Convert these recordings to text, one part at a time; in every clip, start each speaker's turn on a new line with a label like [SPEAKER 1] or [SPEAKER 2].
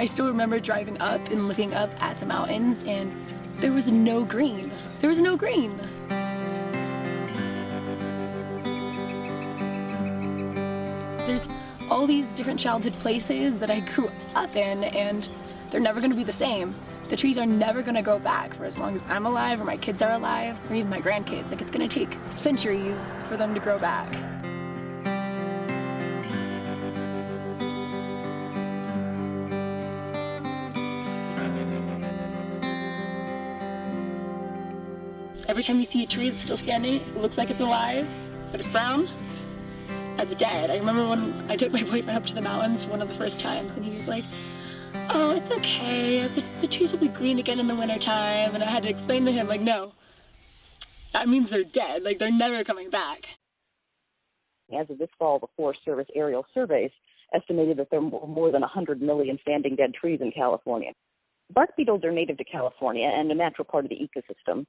[SPEAKER 1] I still remember driving up and looking up at the mountains, and there was no green. There was no green. There's all these different childhood places that I grew up in, and they're never going to be the same. The trees are never going to go back for as long as I'm alive, or my kids are alive, or even my grandkids. Like, it's going to take centuries for them to grow back. Every time you see a tree that's still standing, it looks like it's alive, but it's brown, that's dead. I remember when I took my boyfriend up to the mountains one of the first times, and he was like, oh, it's okay, the trees will be green again in the wintertime. And I had to explain to him, like, no, that means they're dead, like they're never coming back.
[SPEAKER 2] As of this fall, the Forest Service aerial surveys estimated that there were more than 100 million standing dead trees in California. Bark beetles are native to California and a natural part of the ecosystem.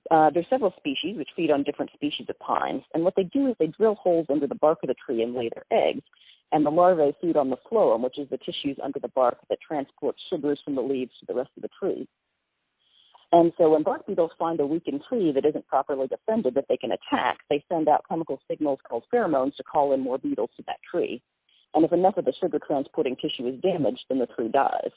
[SPEAKER 2] There's several species which feed on different species of pines, and what they do is they drill holes under the bark of the tree and lay their eggs, and the larvae feed on the phloem, which is the tissues under the bark that transport sugars from the leaves to the rest of the tree. And so when bark beetles find a weakened tree that isn't properly defended that they can attack, they send out chemical signals called pheromones to call in more beetles to that tree. And if enough of the sugar-transporting tissue is damaged, then the tree dies.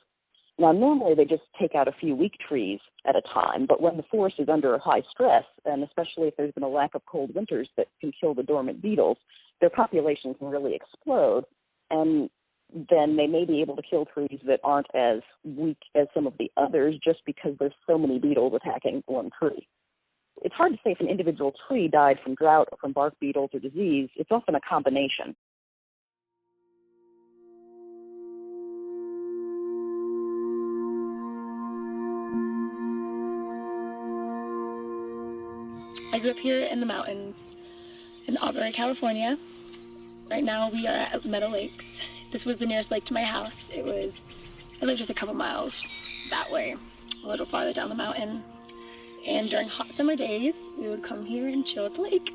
[SPEAKER 2] Now, normally they just take out a few weak trees at a time, but when the forest is under high stress, and especially if there's been a lack of cold winters that can kill the dormant beetles, their populations can really explode, and then they may be able to kill trees that aren't as weak as some of the others just because there's so many beetles attacking one tree. It's hard to say if an individual tree died from drought or from bark beetles or disease. It's often a combination.
[SPEAKER 1] I grew up here in the mountains in Auburn, California. Right now we are at Meadow Lakes. This was the nearest lake to my house. I lived just a couple miles that way, a little farther down the mountain. And during hot summer days, we would come here and chill at the lake.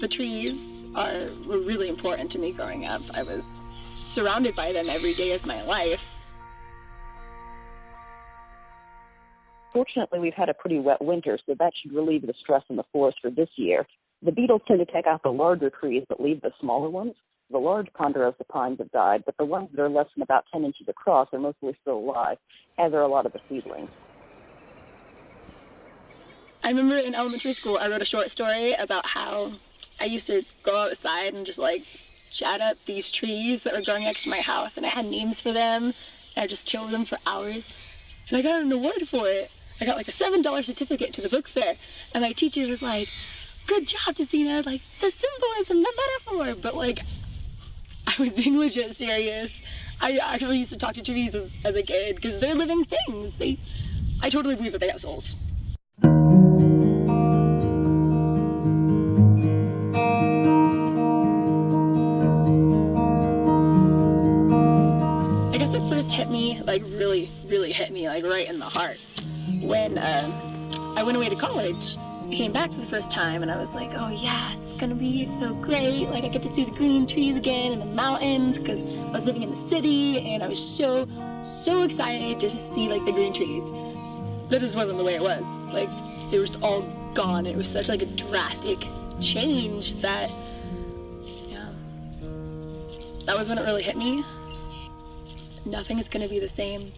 [SPEAKER 1] The trees were really important to me growing up. I was surrounded by them every day of my life.
[SPEAKER 2] Fortunately, we've had a pretty wet winter, so that should relieve the stress in the forest for this year. The beetles tend to take out the larger trees but leave the smaller ones. The large ponderosa pines have died, but the ones that are less than about 10 inches across are mostly still alive, as are a lot of the seedlings.
[SPEAKER 1] I remember in elementary school, I wrote a short story about how I used to go outside and just like chat up these trees that were growing next to my house, and I had names for them, and I just chill with them for hours. And I got an award for it. I got like a $7 certificate to the book fair, and my teacher was like, good job, Tessina, like the symbolism, the metaphor, but like I was being legit serious. I actually used to talk to trees as a kid because they're living things. I totally believe that they have souls. I guess it first hit me, like really hit me, like right in the heart when I went away to college. I came back for the first time and I was like, oh yeah, it's gonna be so great. Like I get to see the green trees again and the mountains because I was living in the city and I was so excited just to see like the green trees. That just wasn't the way it was. Like they were just all gone. It was such like a drastic change that, yeah, that was when it really hit me. Nothing is gonna be the same.